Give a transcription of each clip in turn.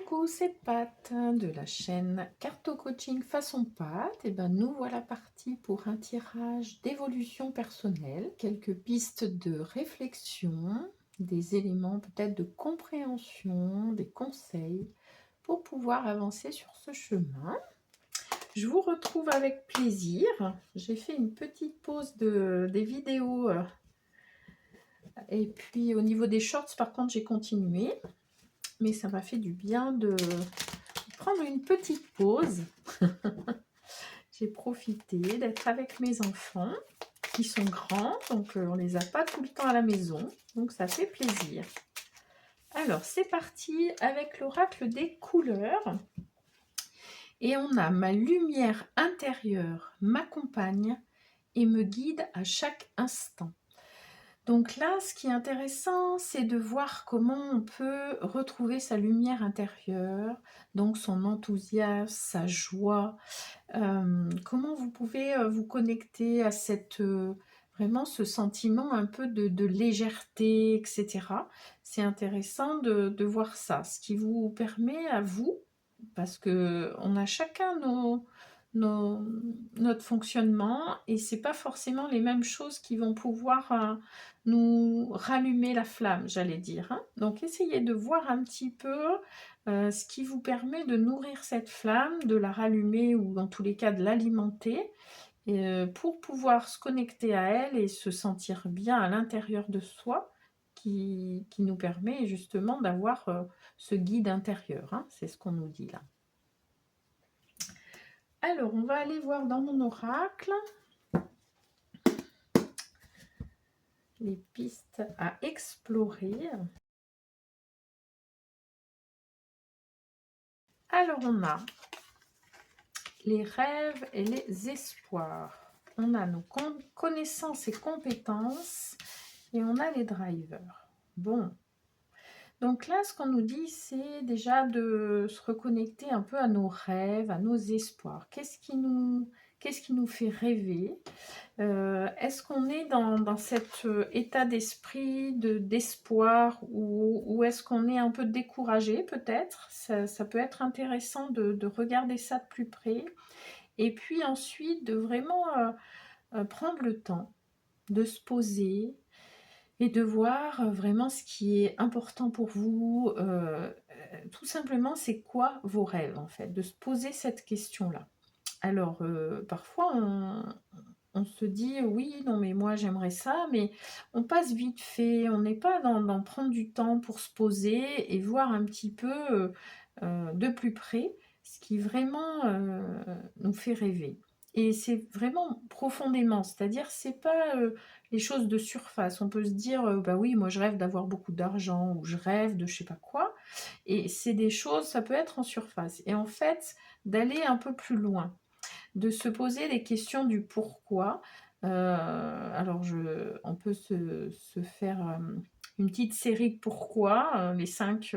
Coucou, c'est Pat de la chaîne Carto Coaching Façon Pat. Et ben nous voilà partis pour un tirage d'évolution personnelle, quelques pistes de réflexion, des éléments peut-être de compréhension, des conseils pour pouvoir avancer sur ce chemin. Je vous retrouve avec plaisir. J'ai fait une petite pause des vidéos et puis au niveau des shorts par contre j'ai continué. Mais ça m'a fait du bien de prendre une petite pause. J'ai profité d'être avec mes enfants qui sont grands, donc on les a pas tout le temps à la maison, donc ça fait plaisir. Alors c'est parti avec l'oracle des couleurs et on a: ma lumière intérieure m'accompagne et me guide à chaque instant. Donc là, ce qui est intéressant, c'est de voir comment on peut retrouver sa lumière intérieure, donc son enthousiasme, sa joie, comment vous pouvez vous connecter à cette, vraiment ce sentiment un peu de légèreté, etc. C'est intéressant de voir ça, ce qui vous permet à vous, parce qu'on a chacun notre fonctionnement et c'est pas forcément les mêmes choses qui vont pouvoir nous rallumer la flamme, j'allais dire, hein. Donc essayez de voir un petit peu ce qui vous permet de nourrir cette flamme, de la rallumer ou dans tous les cas de l'alimenter pour pouvoir se connecter à elle et se sentir bien à l'intérieur de soi qui nous permet justement d'avoir ce guide intérieur, hein. C'est ce qu'on nous dit là. Alors, on va aller voir dans mon oracle les pistes à explorer. Alors, on a les rêves et les espoirs. On a nos connaissances et compétences et on a les drivers. Bon. Donc là, ce qu'on nous dit, c'est déjà de se reconnecter un peu à nos rêves, à nos espoirs. Qu'est-ce qui nous fait rêver? Est-ce qu'on est dans cet état d'esprit d'espoir ou est-ce qu'on est un peu découragé peut-être? Ça peut être intéressant de regarder ça de plus près. Et puis ensuite, de vraiment prendre le temps de se poser et de voir vraiment ce qui est important pour vous. Tout simplement, c'est quoi vos rêves en fait? De se poser cette question-là. Alors, parfois, on se dit: «Oui, non mais moi j'aimerais ça», mais on passe vite fait, on n'est pas dans prendre du temps pour se poser et voir un petit peu, de plus près ce qui vraiment, nous fait rêver. Et c'est vraiment profondément, c'est-à-dire c'est pas, les choses de surface. On peut se dire, «Bah oui, moi je rêve d'avoir beaucoup d'argent» ou «Je rêve de je sais pas quoi», et c'est des choses, ça peut être en surface et en fait, d'aller un peu plus loin, de se poser les questions du pourquoi. Alors on peut se faire une petite série de pourquoi, les 5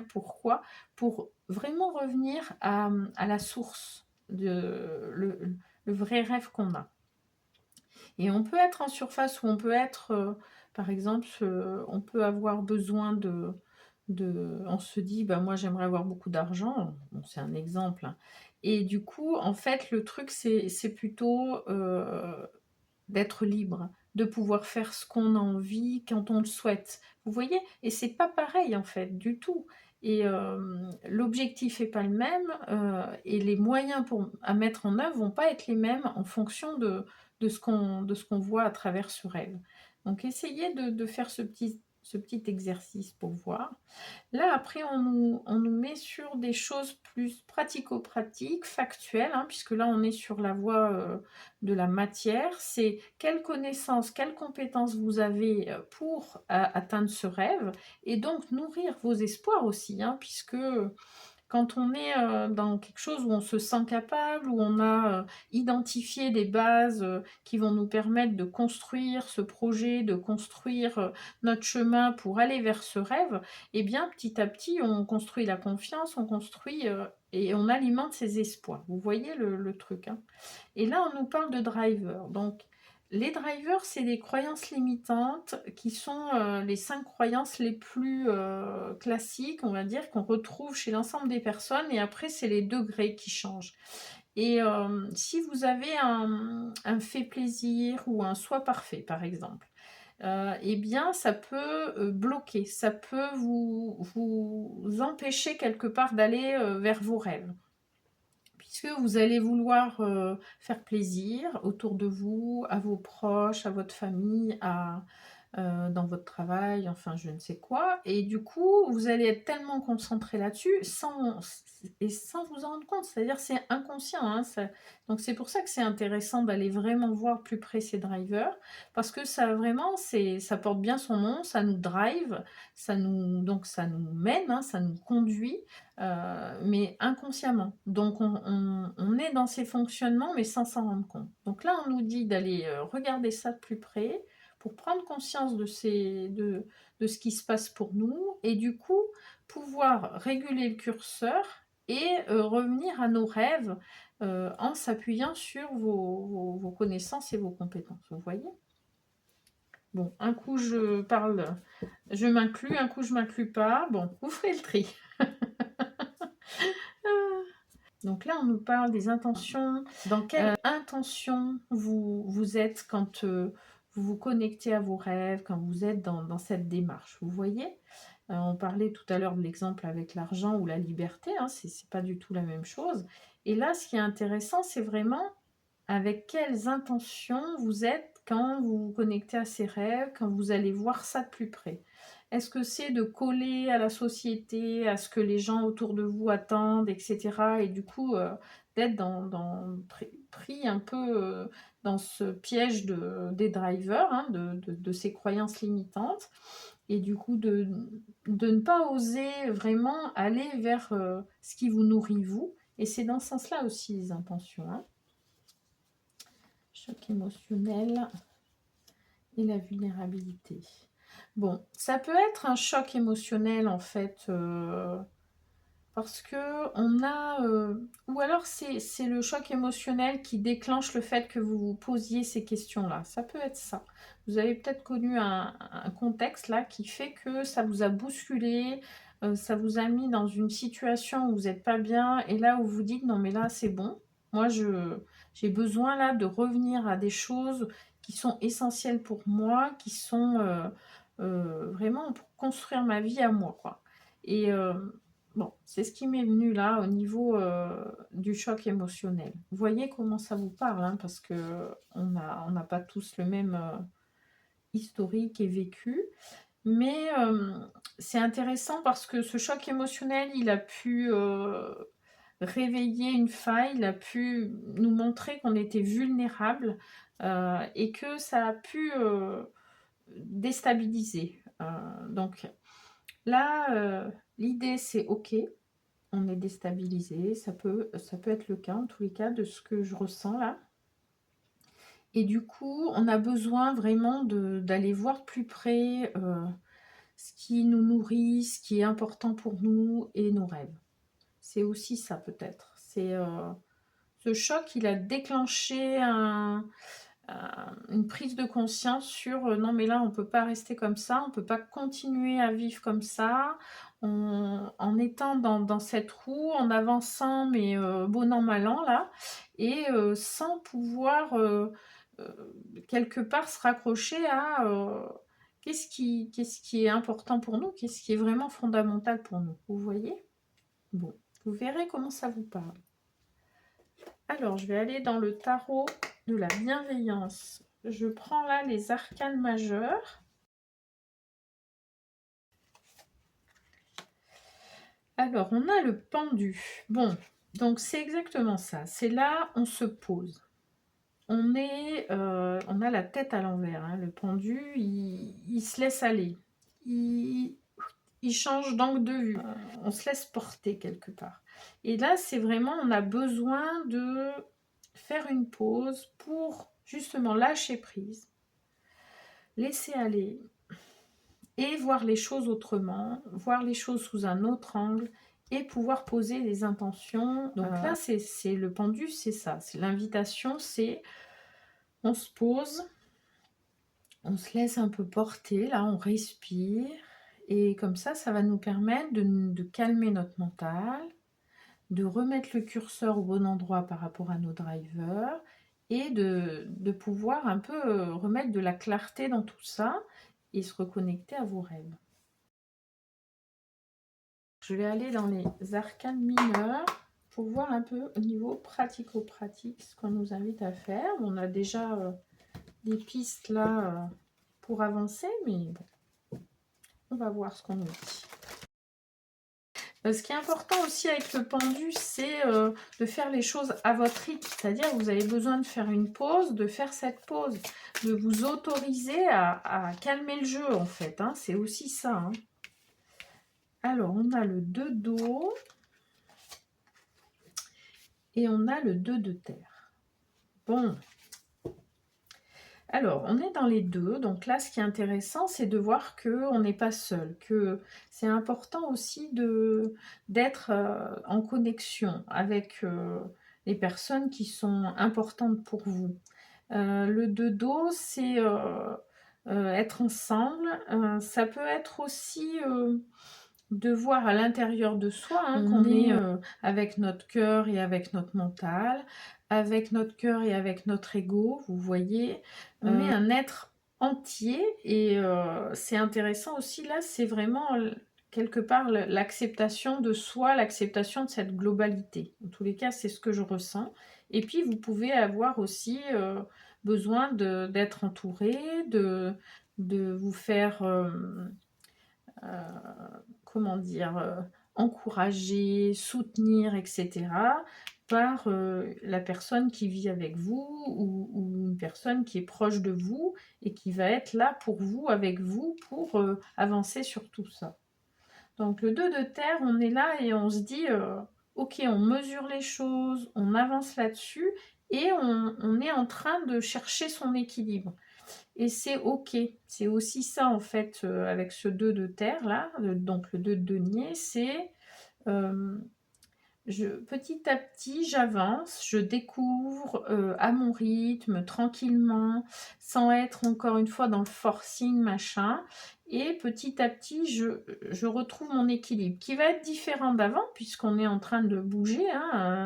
pourquoi, pour vraiment revenir à la source, le vrai rêve qu'on a. Et on peut être en surface ou on peut être, par exemple, on peut avoir besoin on se dit: «Bah, moi, j'aimerais avoir beaucoup d'argent». Bon, c'est un exemple, hein. Et du coup, en fait, le truc, c'est plutôt, d'être libre, de pouvoir faire ce qu'on a envie quand on le souhaite. Vous voyez? Et c'est pas pareil, en fait, du tout. Et l'objectif est pas le même, et les moyens à mettre en œuvre vont pas être les mêmes en fonction de ce qu'on voit à travers ce rêve. Donc essayez de faire ce petit exercice pour voir. Là, après, on nous met sur des choses plus pratico-pratiques, factuelles, hein, puisque là, on est sur la voie de la matière. C'est quelles connaissances, quelles compétences vous avez pour atteindre ce rêve, et donc nourrir vos espoirs aussi, hein, puisque quand on est dans quelque chose où on se sent capable, où on a identifié des bases qui vont nous permettre de construire ce projet, de construire notre chemin pour aller vers ce rêve, eh bien, petit à petit, on construit la confiance, on construit et on alimente ses espoirs. Vous voyez le truc, hein? Et là, on nous parle de driver. Donc les drivers, c'est des croyances limitantes qui sont les 5 croyances les plus classiques, on va dire, qu'on retrouve chez l'ensemble des personnes. Et après, c'est les degrés qui changent. Et si vous avez un fait plaisir ou un soi parfait, par exemple, eh bien, ça peut bloquer, ça peut vous empêcher quelque part d'aller vers vos rêves. Puisque vous allez vouloir faire plaisir autour de vous, à vos proches, à votre famille, dans votre travail, enfin je ne sais quoi. Et du coup, vous allez être tellement concentré là-dessus sans vous en rendre compte. C'est-à-dire c'est inconscient. Hein, donc c'est pour ça que c'est intéressant d'aller vraiment voir plus près ces drivers. Parce que ça vraiment, ça porte bien son nom, ça nous drive, donc ça nous mène, hein, ça nous conduit. Mais inconsciemment. Donc on est dans ces fonctionnements, mais sans s'en rendre compte. Donc là, on nous dit d'aller regarder ça de plus près pour prendre conscience de ce qui se passe pour nous et du coup, pouvoir réguler le curseur et revenir à nos rêves en s'appuyant sur vos connaissances et vos compétences. Vous voyez? Bon, un coup je parle, je m'inclus, un coup je m'inclus pas. Bon, vous ferez le tri. Donc là, on nous parle des intentions. Dans quelle intention vous êtes quand vous vous connectez à vos rêves, quand vous êtes dans cette démarche, vous voyez? On parlait tout à l'heure de l'exemple avec l'argent ou la liberté, hein, c'est pas du tout la même chose. Et là, ce qui est intéressant, c'est vraiment avec quelles intentions vous êtes quand vous vous connectez à ces rêves, quand vous allez voir ça de plus près. Est-ce que c'est de coller à la société, à ce que les gens autour de vous attendent, etc. Et du coup, d'être pris un peu dans ce piège des drivers, hein, de ces croyances limitantes. Et du coup, de ne pas oser vraiment aller vers ce qui vous nourrit, vous. Et c'est dans ce sens-là aussi les intentions. Hein. Choc émotionnel et la vulnérabilité. Bon, ça peut être un choc émotionnel en fait, parce que on a... ou alors c'est le choc émotionnel qui déclenche le fait que vous vous posiez ces questions-là. Ça peut être ça. Vous avez peut-être connu un contexte là qui fait que ça vous a bousculé, ça vous a mis dans une situation où vous n'êtes pas bien et là où vous dites non mais là c'est bon. Moi j'ai besoin là de revenir à des choses qui sont essentielles pour moi, qui sont vraiment pour construire ma vie à moi, quoi. Et bon, c'est ce qui m'est venu là au niveau du choc émotionnel. Vous voyez comment ça vous parle, hein, parce que on n'a pas tous le même historique et vécu. Mais c'est intéressant parce que ce choc émotionnel, il a pu réveiller une faille, il a pu nous montrer qu'on était vulnérable et que ça a pu déstabiliser. Donc là, l'idée c'est ok, on est déstabilisé, ça peut être le cas en tous les cas de ce que je ressens là. Et du coup, on a besoin vraiment d'aller voir de plus près ce qui nous nourrit, ce qui est important pour nous et nos rêves. C'est aussi ça peut-être. C'est ce choc, il a déclenché une prise de conscience sur non mais là on peut pas rester comme ça, on peut pas continuer à vivre comme ça, en étant dans cette roue, en avançant mais bon an mal an là, et sans pouvoir quelque part se raccrocher à qu'est-ce qui est important pour nous, qu'est-ce qui est vraiment fondamental pour nous, vous voyez? Bon, vous verrez comment ça vous parle. Alors, je vais aller dans le tarot de la bienveillance. Je prends là les arcanes majeurs. Alors, on a le pendu. Bon, donc c'est exactement ça. C'est là, on se pose. On a la tête à l'envers. Hein. Le pendu, il se laisse aller. Il change d'angle de vue. On se laisse porter quelque part. Et là, c'est vraiment, on a besoin de faire une pause pour justement lâcher prise, laisser aller et voir les choses autrement, voir les choses sous un autre angle et pouvoir poser des intentions. Donc là, c'est le pendu, c'est ça. C'est l'invitation, c'est on se pose, On se laisse un peu porter, là, on respire. Et comme ça va nous permettre de calmer notre mental, de remettre le curseur au bon endroit par rapport à nos drivers et de pouvoir un peu remettre de la clarté dans tout ça et se reconnecter à vos rêves. Je vais aller dans les arcanes mineurs pour voir un peu au niveau pratico-pratique ce qu'on nous invite à faire. On a déjà des pistes là pour avancer, mais bon, on va voir ce qu'on nous dit. Ce qui est important aussi avec le pendu, c'est de faire les choses à votre rythme. C'est-à-dire que vous avez besoin de faire une pause, de faire cette pause, de vous autoriser à calmer le jeu en fait. Hein. C'est aussi ça. Hein. Alors, on a le 2 d'eau et on a le 2 de terre. Bon. Alors, on est dans les deux. Donc là, ce qui est intéressant, c'est de voir qu'on n'est pas seul, que c'est important aussi d'être en connexion avec les personnes qui sont importantes pour vous. Le dos, c'est être ensemble. Ça peut être aussi de voir à l'intérieur de soi qu'on est avec notre cœur et avec notre mental, avec notre cœur et avec notre ego, vous voyez. On est un être entier et c'est intéressant aussi là, c'est vraiment quelque part l'acceptation de soi, l'acceptation de cette globalité. En tous les cas, c'est ce que je ressens. Et puis, vous pouvez avoir aussi besoin d'être entouré, de vous faire... comment dire, encourager, soutenir, etc., par la personne qui vit avec vous ou une personne qui est proche de vous et qui va être là pour vous, avec vous, pour avancer sur tout ça. Donc le 2 de terre, on est là et on se dit, ok, on mesure les choses, on avance là-dessus et on est en train de chercher son équilibre. Et c'est ok, c'est aussi ça en fait avec ce 2 de terre là, donc le 2 de denier, c'est petit à petit j'avance, je découvre à mon rythme, tranquillement, sans être encore une fois dans le forcing machin, et petit à petit je retrouve mon équilibre, qui va être différent d'avant, puisqu'on est en train de bouger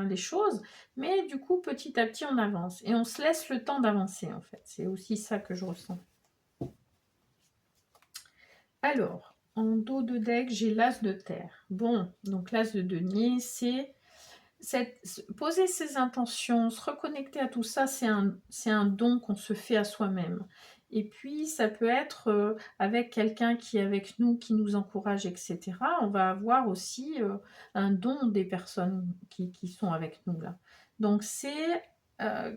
les choses, mais du coup petit à petit on avance, et on se laisse le temps d'avancer en fait, c'est aussi ça que je ressens. Alors, en dos de deck, j'ai l'as de terre. Bon, donc l'as de denier, c'est poser ses intentions, se reconnecter à tout ça, c'est un don qu'on se fait à soi-même. Et puis, ça peut être avec quelqu'un qui est avec nous, qui nous encourage, etc. On va avoir aussi un don des personnes qui sont avec nous là. Donc, c'est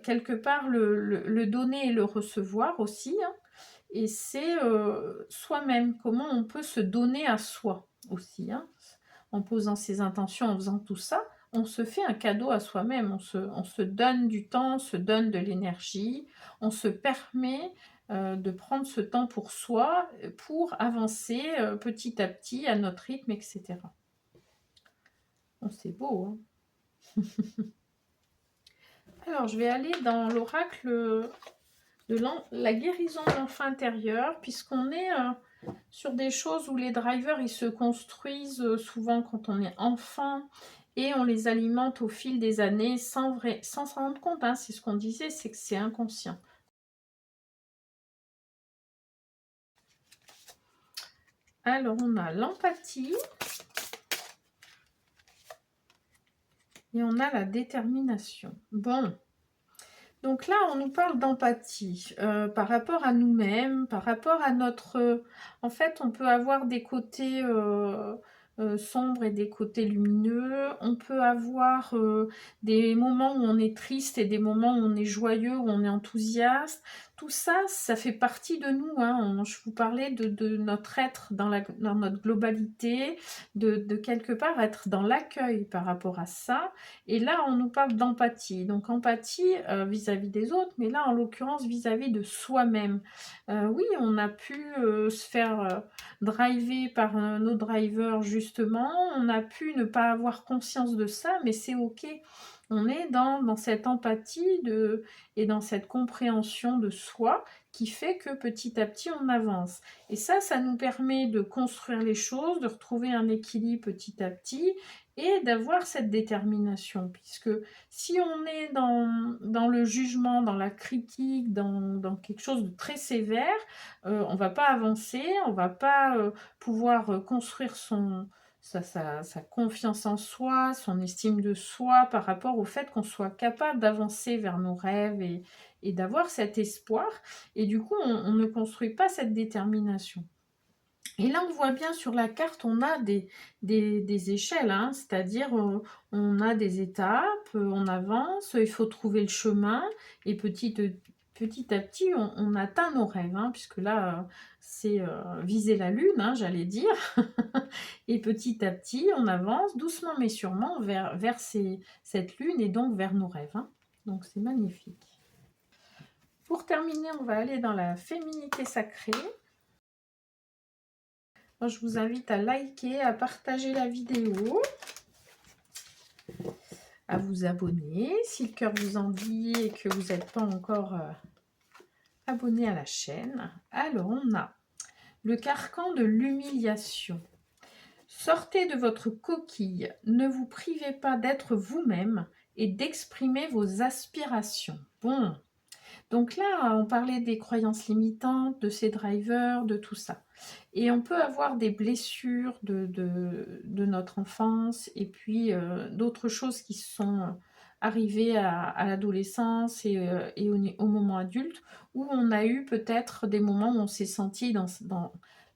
quelque part le donner et le recevoir aussi. Hein. Et c'est soi-même, comment on peut se donner à soi aussi. Hein. En posant ses intentions, en faisant tout ça, on se fait un cadeau à soi-même, on se donne du temps, on se donne de l'énergie, on se permet de prendre ce temps pour soi, pour avancer petit à petit à notre rythme, etc. Bon, c'est beau, hein. Alors, je vais aller dans l'oracle de la guérison de l'enfant intérieur, puisqu'on est sur des choses où les drivers, ils se construisent souvent quand on est enfant, et on les alimente au fil des années sans s'en rendre compte. Hein. C'est ce qu'on disait, c'est que c'est inconscient. Alors, on a l'empathie. Et on a la détermination. Bon. Donc là, on nous parle d'empathie par rapport à nous-mêmes, par rapport à notre... en fait, on peut avoir des côtés sombres et des côtés lumineux. On peut avoir des moments où on est triste et des moments où on est joyeux, où on est enthousiaste. Tout ça, ça fait partie de nous. Hein. Je vous parlais de notre être dans notre globalité, de quelque part être dans l'accueil par rapport à ça. Et là, on nous parle d'empathie. Donc, empathie vis-à-vis des autres, mais là, en l'occurrence, vis-à-vis de soi-même. Oui, on a pu se faire driver par nos drivers, justement. On a pu ne pas avoir conscience de ça, mais c'est OK. on est dans cette empathie et dans cette compréhension de soi qui fait que petit à petit on avance. Et ça nous permet de construire les choses, de retrouver un équilibre petit à petit et d'avoir cette détermination. Puisque si on est dans le jugement, dans la critique, dans quelque chose de très sévère, on ne va pas avancer, on ne va pas pouvoir construire sa confiance en soi, son estime de soi par rapport au fait qu'on soit capable d'avancer vers nos rêves et d'avoir cet espoir. Et du coup, on ne construit pas cette détermination. Et là, on voit bien sur la carte, on a des échelles, hein, c'est-à-dire on a des étapes, on avance, il faut trouver le chemin, et petit à petit, on atteint nos rêves, hein, puisque là, c'est viser la lune, hein, j'allais dire. Et petit à petit, on avance doucement mais sûrement vers cette lune et donc vers nos rêves, hein. Donc c'est magnifique. Pour terminer, on va aller dans la féminité sacrée. Je vous invite à liker, à partager la vidéo, à vous abonner si le cœur vous en dit et que vous n'êtes pas encore abonné à la chaîne. Alors, on a le carcan de l'humiliation. Sortez de votre coquille, ne vous privez pas d'être vous-même et d'exprimer vos aspirations. Bon, donc là, on parlait des croyances limitantes, de ces drivers, de tout ça. Et on peut avoir des blessures de notre enfance et puis d'autres choses qui sont arrivées à l'adolescence et au moment adulte, où on a eu peut-être des moments où on s'est senti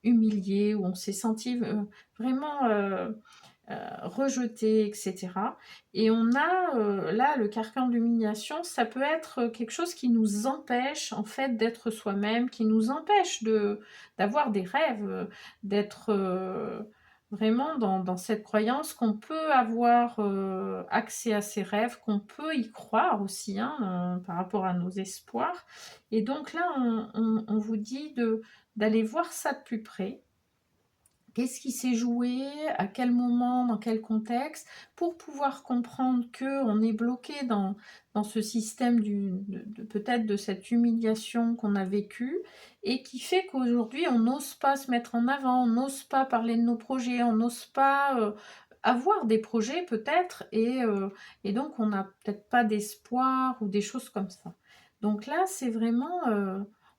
humilié, où on s'est senti vraiment rejeté, etc. Et on a là le carcan d'humiliation, ça peut être quelque chose qui nous empêche en fait d'être soi-même, qui nous empêche d'avoir des rêves, d'être vraiment dans cette croyance qu'on peut avoir accès à ses rêves, qu'on peut y croire aussi, hein, par rapport à nos espoirs. Et donc là, on vous dit d'aller voir ça de plus près. Qu'est-ce qui s'est joué, à quel moment, dans quel contexte, pour pouvoir comprendre qu'on est bloqué dans ce système peut-être de cette humiliation qu'on a vécue et qui fait qu'aujourd'hui, on n'ose pas se mettre en avant, on n'ose pas parler de nos projets, on n'ose pas avoir des projets peut-être et donc on n'a peut-être pas d'espoir ou des choses comme ça. Donc là, c'est vraiment,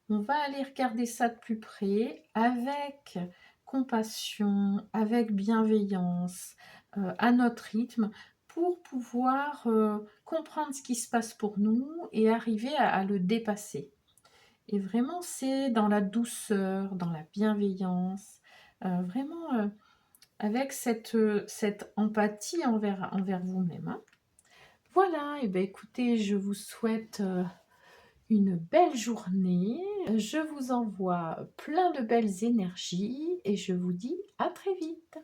on va aller regarder ça de plus près avec compassion, avec bienveillance, à notre rythme, pour pouvoir comprendre ce qui se passe pour nous et arriver à le dépasser. Et vraiment, c'est dans la douceur, dans la bienveillance, vraiment avec cette empathie envers vous-même, hein. Voilà, et bien écoutez, je vous souhaite une belle journée. Je vous envoie plein de belles énergies et je vous dis à très vite.